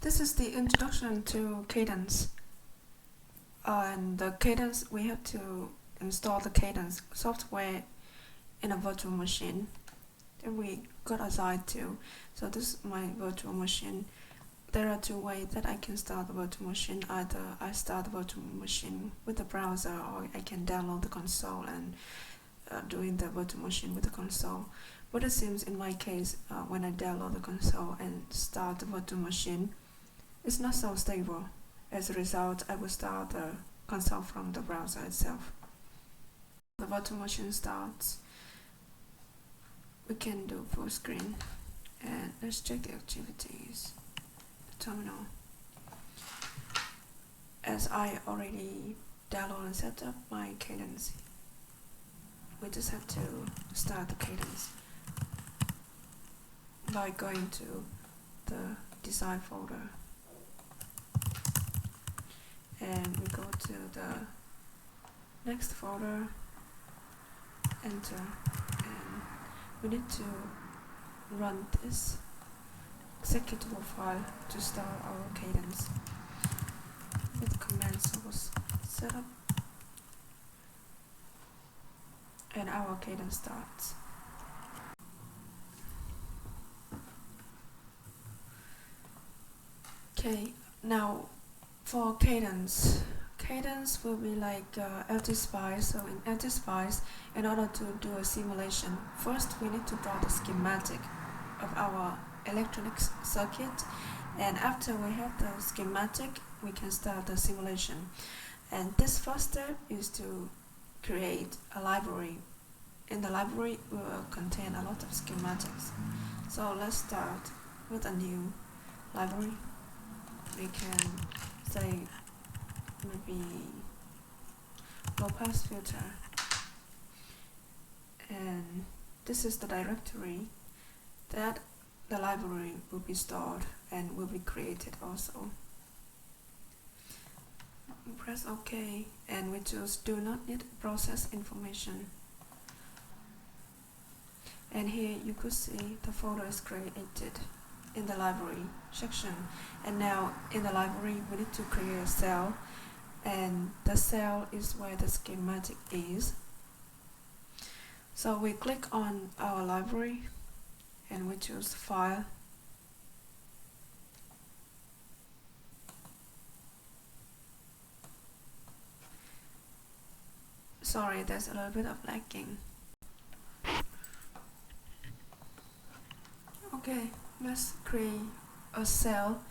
This is the introduction to Cadence. And the Cadence, we have to install the Cadence software in a virtual machine that we got assigned to. So this is my virtual machine. There are two ways that I can start the virtual machine. Either I start the virtual machine with the browser, or I can download the console and doing the virtual machine with the console. But it seems in my case, when I download the console and start the virtual machine, it's not so stable. As a result, I will start the console from the browser itself. The virtual machine starts. We can do full screen, and let's check the activities. The terminal. As I already downloaded and set up my Cadence, we just have to start the Cadence by going to the design folder. And we go to the next folder, enter, and we need to run this executable file to start our Cadence with command source setup, and our Cadence starts. Okay, now for Cadence will be like LTSPICE. So in LTSPICE, in order to do a simulation, first we need to draw the schematic of our electronics circuit, and after we have the schematic, we can start the simulation. And this first step is to create a library. In the library, we will contain a lot of schematics. So let's start with a new library. We can say maybe low pass filter, and this is the directory that the library will be stored and will be created also. Press OK, and we choose do not need process information, and here you could see the folder is created in the library section. And now in the library we need to create a cell, and the cell is where the schematic is. So we click on our library and we choose file, sorry, there's a little bit of lagging. Okay, let's create a cell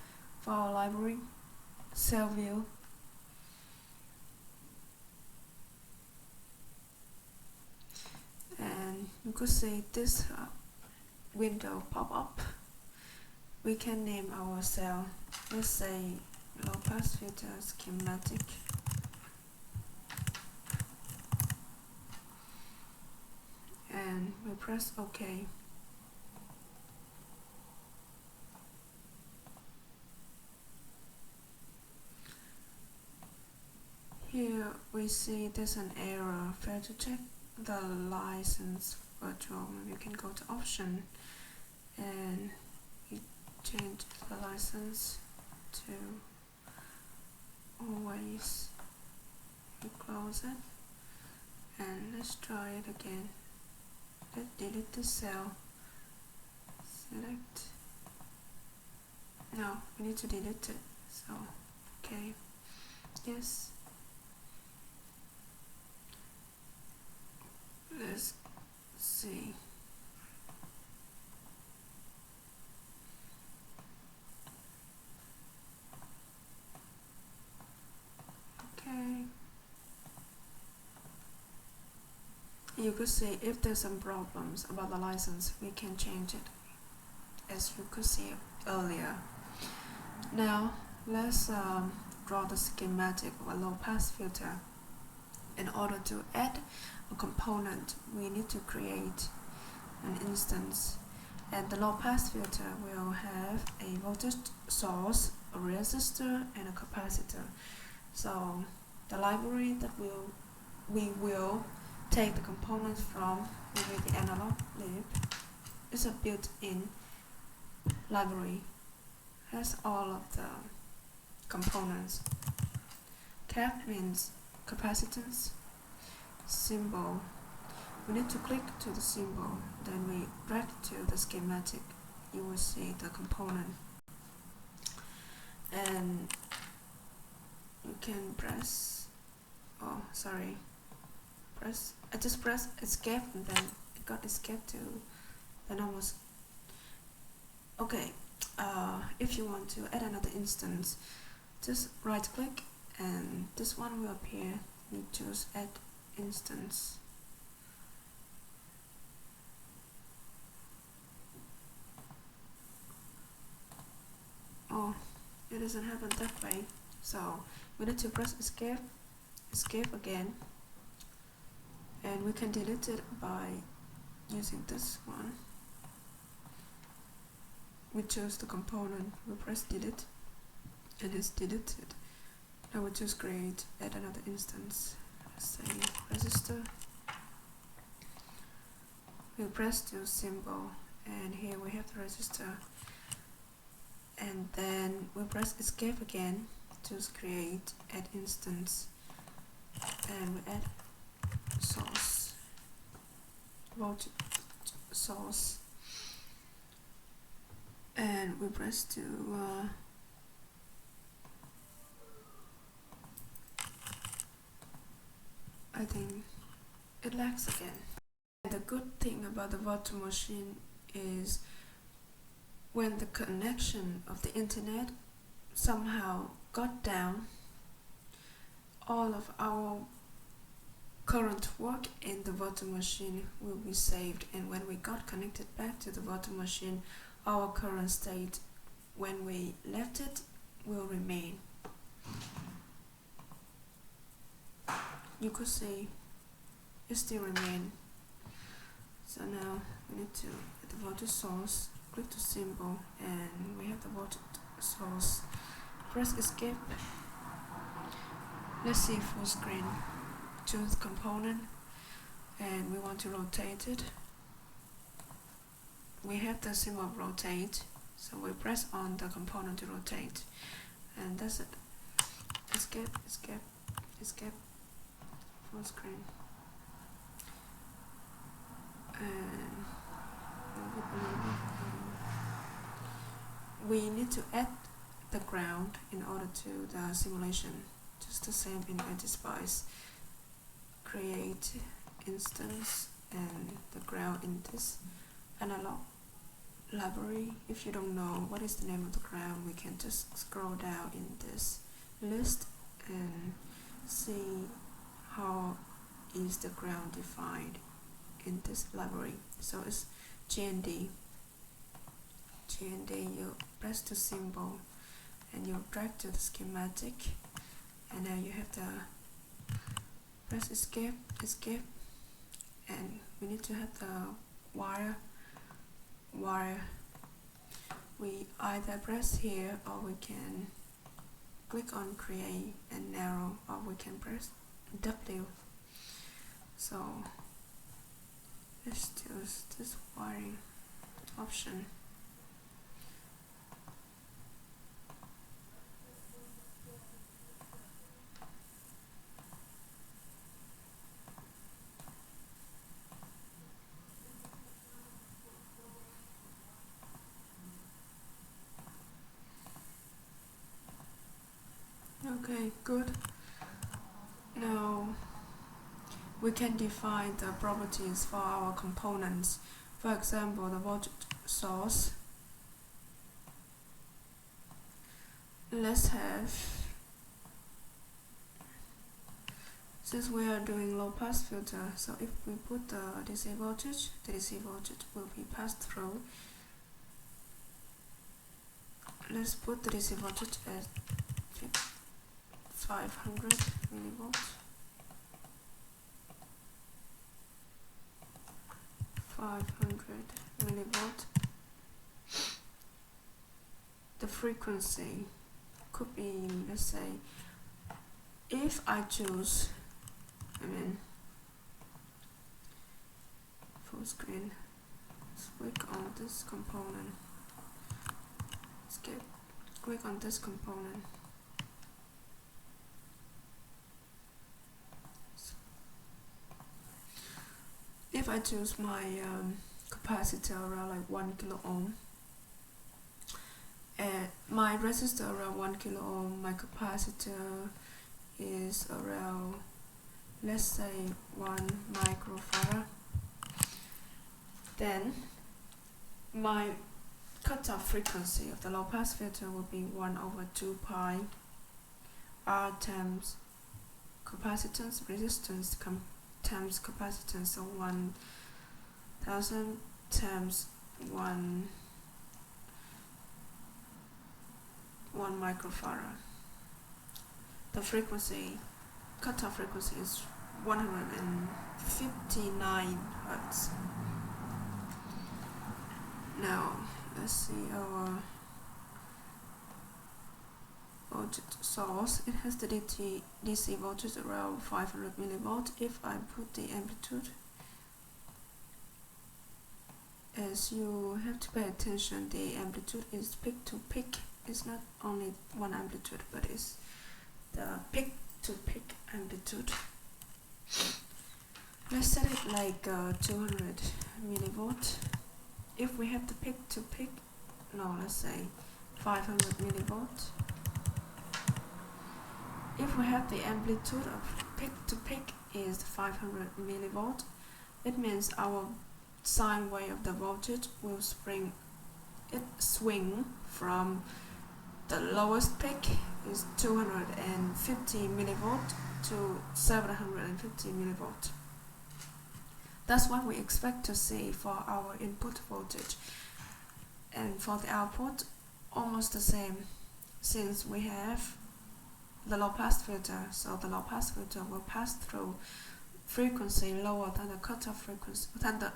for our library, cell view. And you could see this window pop up. We can name our cell, let's say low pass filter schematic. And we press OK. Here we see there's an error, fail to check the license virtual. You can go to option and we change the license to always. We close it and let's try it again. Let's delete the cell, select, no, we need to delete it, so okay, yes. Let's see. Okay. You could see if there's some problems about the license, we can change it, as you could see earlier. Now let's draw the schematic of a low pass filter. In order to add a component, we need to create an instance, and the low pass filter will have a voltage source, a resistor, and a capacitor. So the library that we will take the components from will be the analog lib. It's a built-in library, has all of the components. Cap means capacitance. Symbol, we need to click to the symbol, then we drag to the schematic. You will see the component, and you can press, oh sorry, I just press escape and then it got escape to the normal. Okay, if you want to add another instance, just right click and this one will appear. You choose add instance. Oh, it doesn't happen that way, so we need to press escape again, and we can delete it by using this one. We choose the component, we press delete, and it's deleted. Now we choose create, add another instance, say register. We press to symbol, and here we have the register, and then we press escape again, choose create, add instance, and we add source, voltage source, and we press to I think it lags again. And the good thing about the virtual machine is when the connection of the internet somehow got down, all of our current work in the virtual machine will be saved, and when we got connected back to the virtual machine, our current state when we left it will remain. You could see it still remain. So now we need to add the voltage source, click the symbol, and we have the voltage source. Press escape. Let's see full screen. Choose component, and we want to rotate it. We have the symbol of rotate, so we press on the component to rotate, and that's it. Escape, escape, escape. Full screen. And move it a little bit. We need to add the ground in order to the simulation. Just the same in editiion. Create instance and the ground in this analog library. If you don't know what is the name of the ground, we can just scroll down in this list and see how is the ground defined in this library. So it's GND. You press the symbol and you drag to the schematic, and now you have the press escape, and we need to have the wire. We either press here, or we can click on create and narrow, or we can press W. So let's choose this wiring option. Okay, good. Now we can define the properties for our components. For example, the voltage source. Let's have, since we are doing low pass filter, so if we put the DC voltage will be passed through. Let's put the DC voltage at 500 millivolts. 500 millivolt. The frequency could be, let's say, if I choose, full screen, let's click on this component, escape, click on this component. If I choose my capacitor around like 1 kilo ohm, and my resistor around 1 kilo ohm, my capacitor is around, let's say, 1 microfarad, then my cutoff frequency of the low pass filter will be 1 over 2 pi R times capacitance, resistance times capacitance, so 1000 times 1 microfarad. The frequency, cutoff frequency is 159 Hertz. Now let's see our voltage source. It has the DC voltage around 500 millivolt. If I put the amplitude, as you have to pay attention, the amplitude is peak to peak. It's not only one amplitude, but it's the peak to peak amplitude. Let's set it like 200 millivolt. If we have the peak to peak, no, let's say 500 millivolt. If we have the amplitude of peak to peak is 500 millivolt, it means our sine wave of the voltage will swing from the lowest peak is 250 millivolt to 750 millivolt. That's what we expect to see for our input voltage, and for the output almost the same, since we have the low pass filter. So the low pass filter will pass through frequency lower than the cutoff frequency,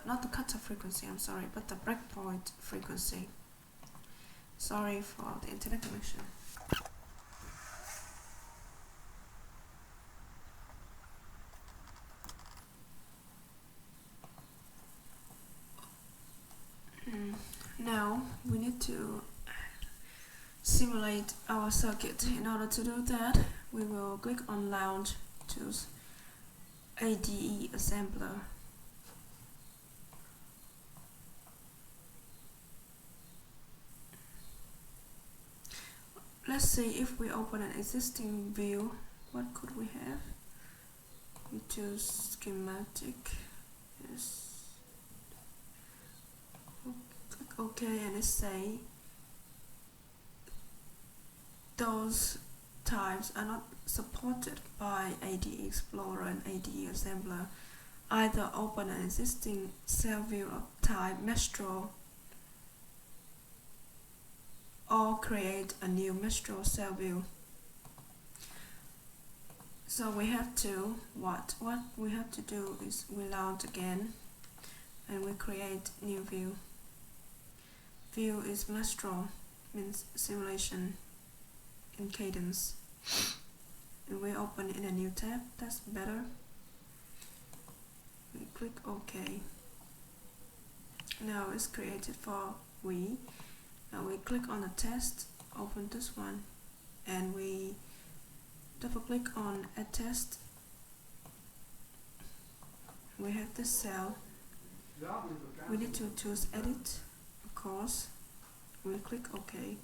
not the cutoff frequency, I'm sorry, but the breakpoint frequency. Sorry for the internet connection. Now we need to simulate our circuit. In order to do that, we will click on Launch, choose IDE Assembler. Let's see if we open an existing view, what could we have? We choose schematic. Yes. Click OK, and it say those types are not supported by IDE Explorer and IDE Assembler. Either open an existing cell view of type maestro or create a new maestro cell view. So we have to, what we have to do is we launch again and we create new view. View is maestro, means simulation in Cadence, and we open in a new tab. That's better. We click OK. Now it's created for we. Now we click on the test, open this one, and we double click on add test. We have this cell. We need to choose edit, of course. We click OK.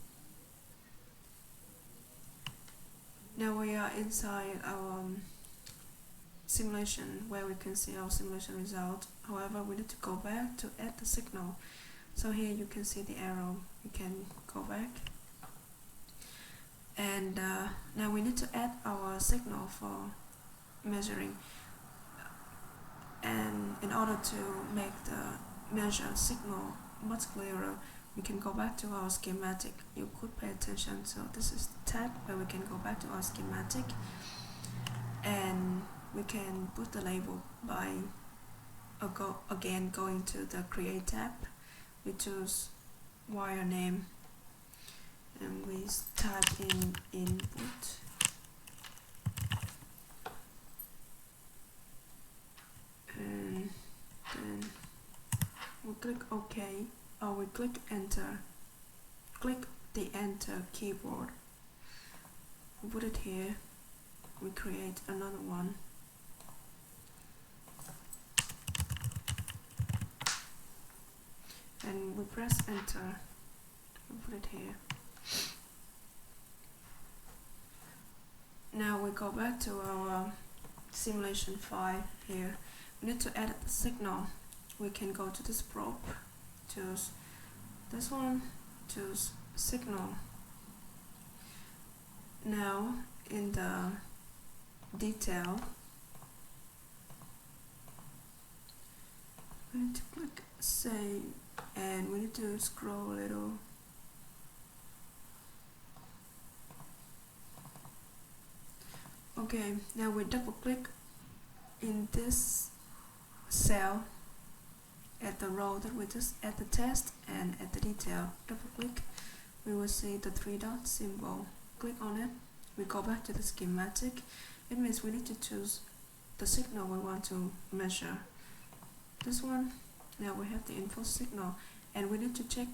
Now we are inside our simulation where we can see our simulation result. However, we need to go back to add the signal. So here you can see the arrow. We can go back. And now we need to add our signal for measuring. And in order to make the measured signal much clearer, we can go back to our schematic. You could pay attention. So this is the tab where we can go back to our schematic, and we can put the label by again going to the create tab. We choose wire name and we type in input. And then we click OK, or we click enter. Click the enter keyboard. We put it here. We create another one. And we press enter. We put it here. Now we go back to our simulation file here. We need to add a signal. We can go to this probe, choose this one, choose signal. Now in the detail, we need to click save, and we need to scroll a little. Okay, now we double click in this cell at the row that we just at the test, and at the detail double click, we will see the 3 dot symbol. Click on it. We go back to the schematic. It means we need to choose the signal we want to measure. This one. Now we have the input signal, and we need to check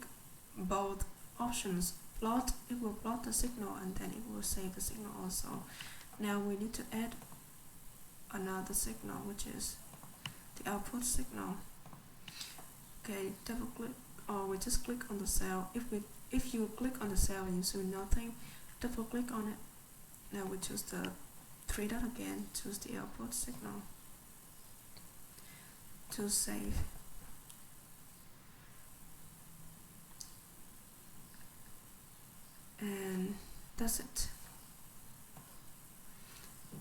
both options. Plot, it will plot the signal, and then it will save the signal also. Now we need to add another signal, which is the output signal. Okay, double click, or we just click on the cell. If you click on the cell and you see nothing, double click on it. Now we choose the 3 dot again, choose the output signal to save. And that's it.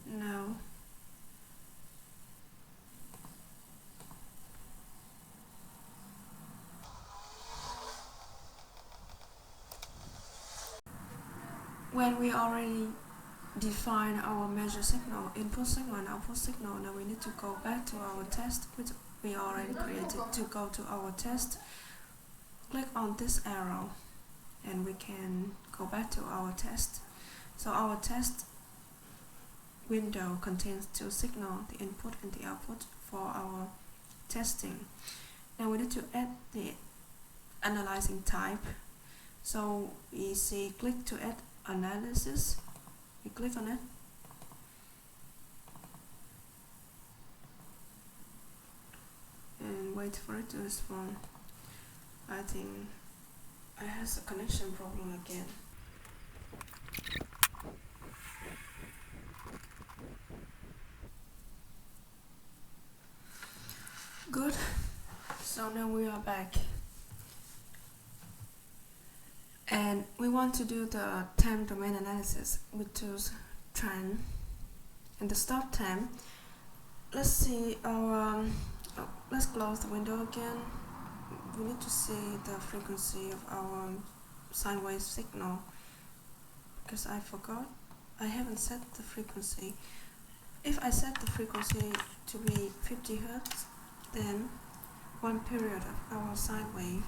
Now when we already define our measure signal, input signal and output signal, now we need to go back to our test, which we already created. To go to our test, click on this arrow, and we can go back to our test. So our test window contains 2 signals, the input and the output for our testing. Now we need to add the analyzing type. So we see click to add analysis. We click on it. And wait for it to respond. I think I have a connection problem again. Good. So now we are back. And we want to do the time domain analysis. We choose trend. In the start time, let's see our let's close the window again. We need to see the frequency of our sine wave signal, because I forgot. I haven't set the frequency. If I set the frequency to be 50 Hz, then 1 period of our sine wave.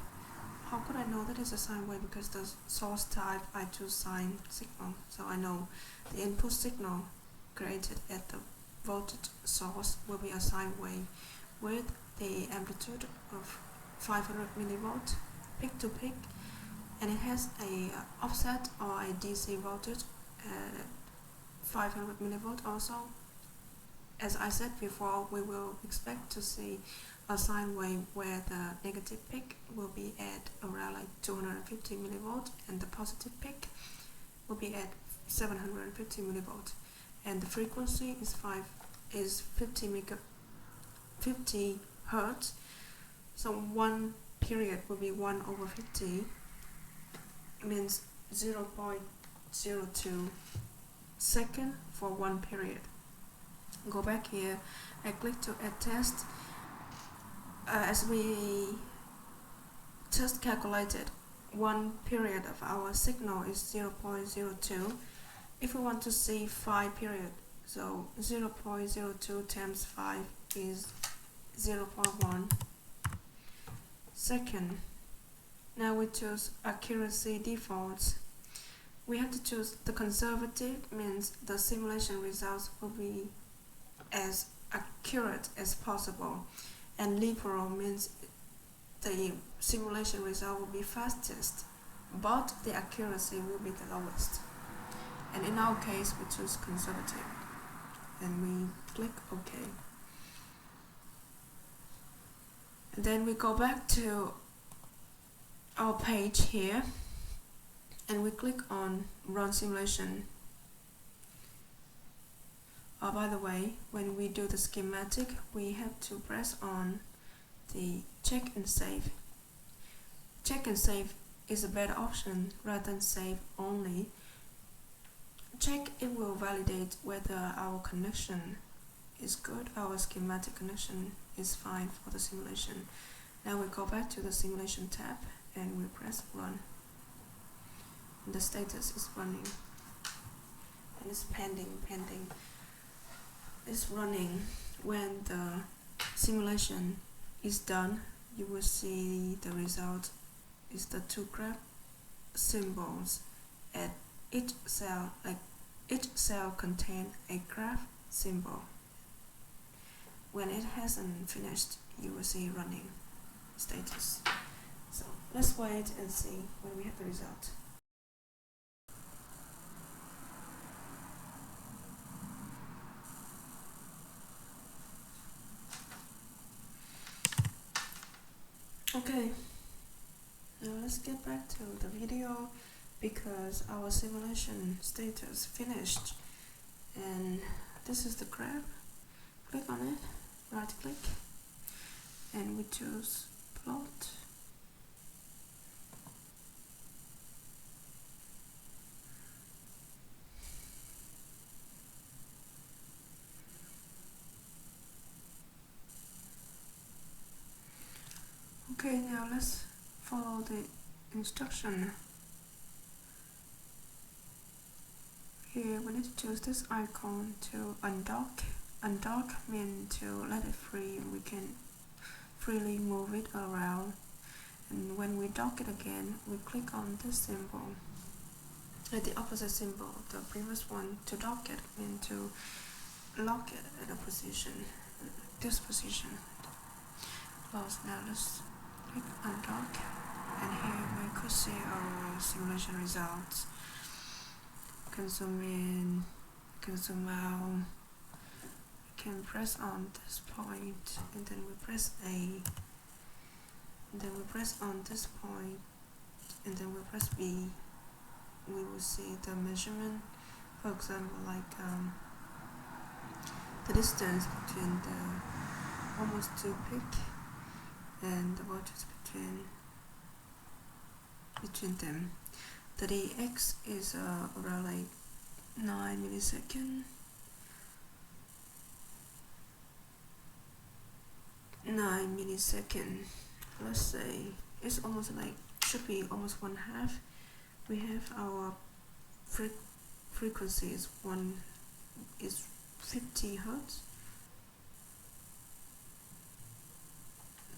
How could I know that it's a sine wave? Because the source type I choose sine signal, so I know the input signal created at the voltage source will be a sine wave with the amplitude of 500 millivolt peak to peak, and it has a offset or a DC voltage 500 millivolt also. As I said before, we will expect to see a sine wave where the negative peak will be at around like 250 millivolt, and the positive peak will be at 750 millivolt, and the frequency is 50 Hertz. So 1 period will be 1 over 50, means 0.02 second for 1 period. Go back here, I click to add test. As we just calculated, 1 period of our signal is 0.02. If we want to see 5 period, so 0.02 times 5 is 0.1 second. Now we choose accuracy defaults. We have to choose the conservative, means the simulation results will be as accurate as possible, and liberal means the simulation result will be fastest. but the accuracy will be the lowest. And in our case, we choose conservative, and we click OK. And then we go back to our page here, and we click on Run Simulation. By the way, when we do the schematic, we have to press on the check and save. Check and save is a better option rather than save only. Check, it will validate whether our connection is good, our schematic connection is fine for the simulation. Now we go back to the simulation tab and we press run. And the status is running. And it's pending. It's running. When the simulation is done, you will see the result is the two graph symbols at each cell, like each cell contains a graph symbol. When it hasn't finished, you will see running status. So let's wait and see when we have the result. Okay, now let's get back to the video, because our simulation status finished, and this is the graph. Click on it, right click, and we choose plot. Okay, now let's follow the instruction. Here we need to choose this icon to undock. Undock means to let it free, and we can freely move it around. And when we dock it again, we click on this symbol, the opposite symbol of the previous one. To dock it means to lock it at a position, this position. Close. Now let's click undock, and here we could see our simulation results. You can zoom in, you can zoom out, you can press on this point, and then we press A, and then we press on this point, and then we press B. We will see the measurement, for example, like the distance between the almost two peaks and the voltage between them. The dx is around like 9 milliseconds. 9 milliseconds. Let's say it's almost like, should be almost 1/2. We have our frequency is 50 Hertz.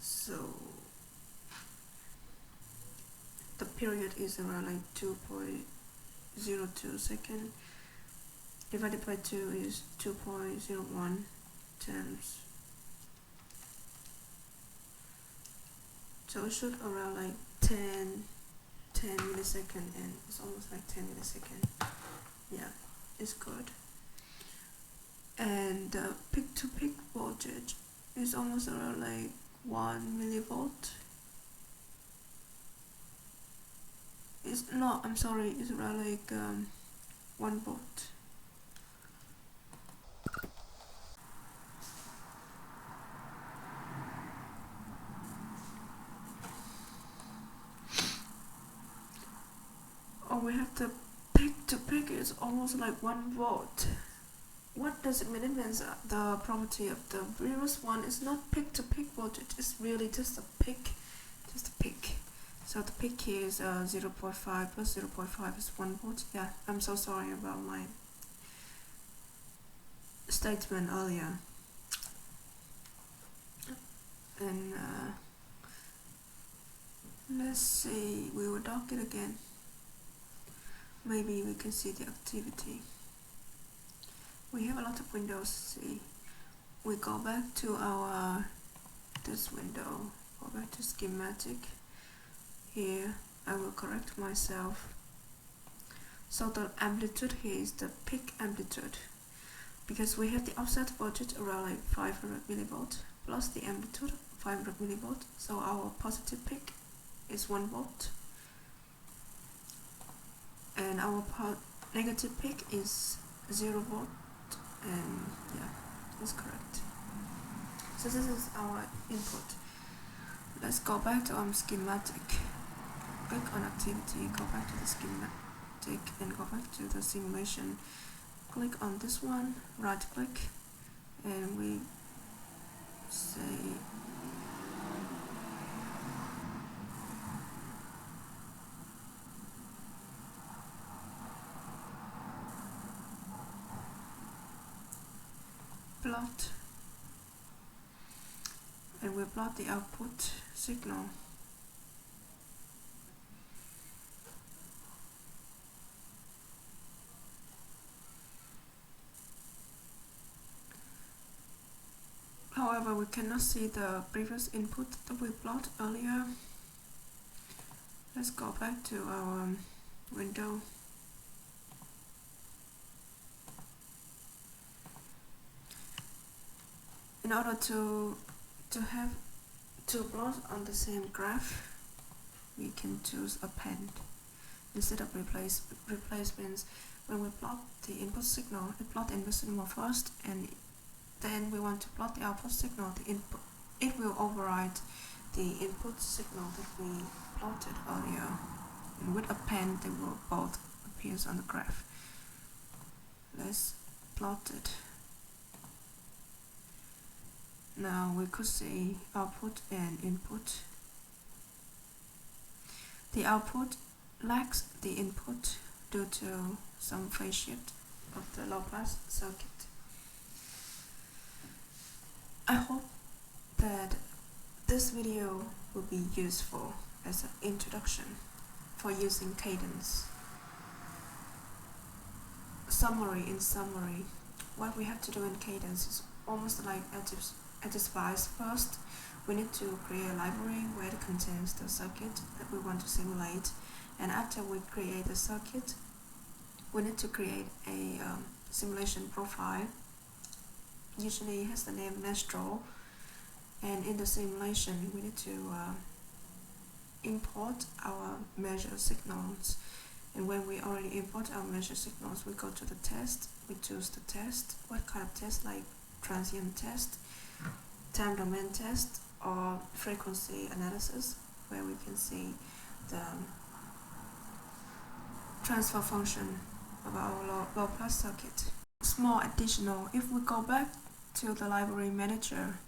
So the period is around like 2.02 seconds. Divided by 2 is 2.01 times. So it should around like 10 milliseconds, and it's almost like 10 milliseconds. Yeah, it's good. And the peak-to-peak voltage is almost around like 1 millivolt. It's not, I'm sorry, it's around like 1 volt. Oh, we have the peak-to-peak is almost like 1 volt. What does it mean? It means the property of the previous one is not peak-to-peak voltage, it's really just a peak. So the peak here is 0.5 plus 0.5 is 1 volt. Yeah, I'm so sorry about my statement earlier. And let's see, we will dock it again. Maybe we can see the activity. We have a lot of windows. See, we go back to our this window, go back to schematic. Here I will correct myself. So the amplitude here is the peak amplitude, because we have the offset voltage around like 500 millivolt plus the amplitude 500 millivolt, so our positive peak is 1 volt and our negative peak is 0 volt, and yeah, that's correct. So this is our input. Let's go back to our schematic. Click on activity, go back to the schematic and go back to the simulation. Click on this one, right click, and we say plot, and we plot the output signal. However, we cannot see the previous input that we plotted earlier. Let's go back to our window. In order to plot on the same graph, we can choose append instead of replacements. When we plot the input signal, we plot the input signal first, and then we want to plot the output signal. It will override the input signal that we plotted earlier, and with append they will both appear on the graph. Let's plot it. Now we could see output and input. The output lacks the input due to some phase shift of the low-pass circuit. I hope that this video will be useful as an introduction for using Cadence. In summary, what we have to do in Cadence is almost like editiion. First, we need to create a library where it contains the circuit that we want to simulate, and after we create the circuit, we need to create a simulation profile. Usually it has the name maestro, and in the simulation we need to import our measure signals. And when we already import our measure signals, we go to the test, we choose the test, what kind of test, like transient test, time domain test, or frequency analysis, where we can see the transfer function of our low-pass circuit. Small additional, if we go back to the library manager,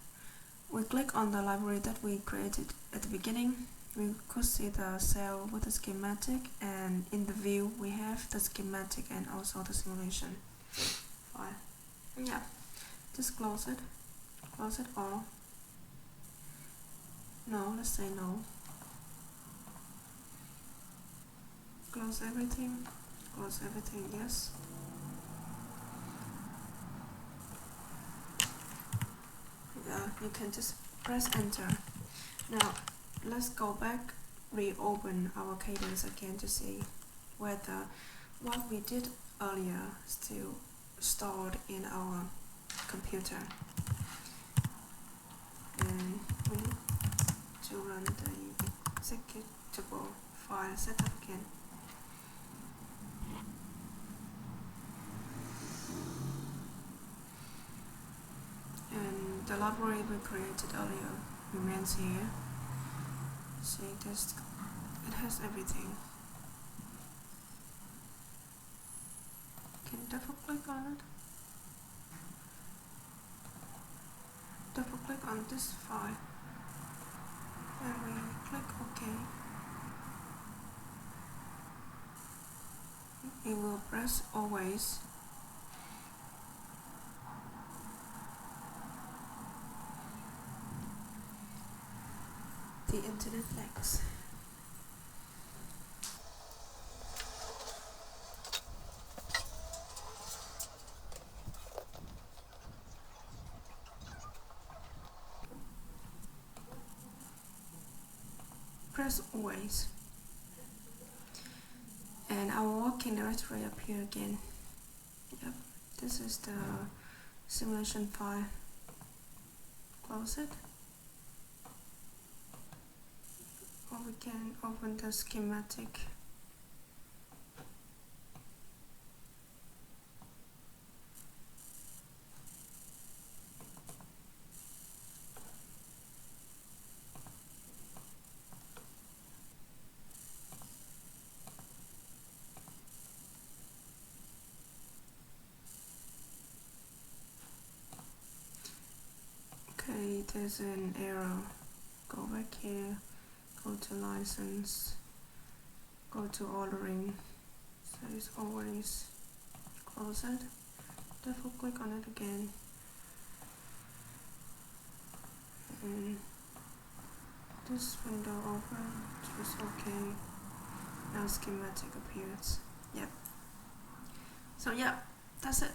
we click on the library that we created at the beginning, we could see the cell with the schematic, and in the view we have the schematic and also the simulation file. Yeah, just close it all. No, let's say no. Close everything, yes. Yeah, you can just press enter. Now let's go back, reopen our Cadence again to see whether what we did earlier still stored in our computer. And we need to run the executable file setup again. And the library we created earlier remains here. See, it has everything. Can you double click on it? Double click on this file and we click OK. It will press always. The internet lags. Press always. and our working directory up here again. Yep, this is the simulation file. Close it. Or we can open the schematic. Okay, there's an error. Go back here, go to license, go to ordering. So it's always close it. Double click on it again. And this window open, just okay. Now schematic appears. Yep. So yeah, that's it.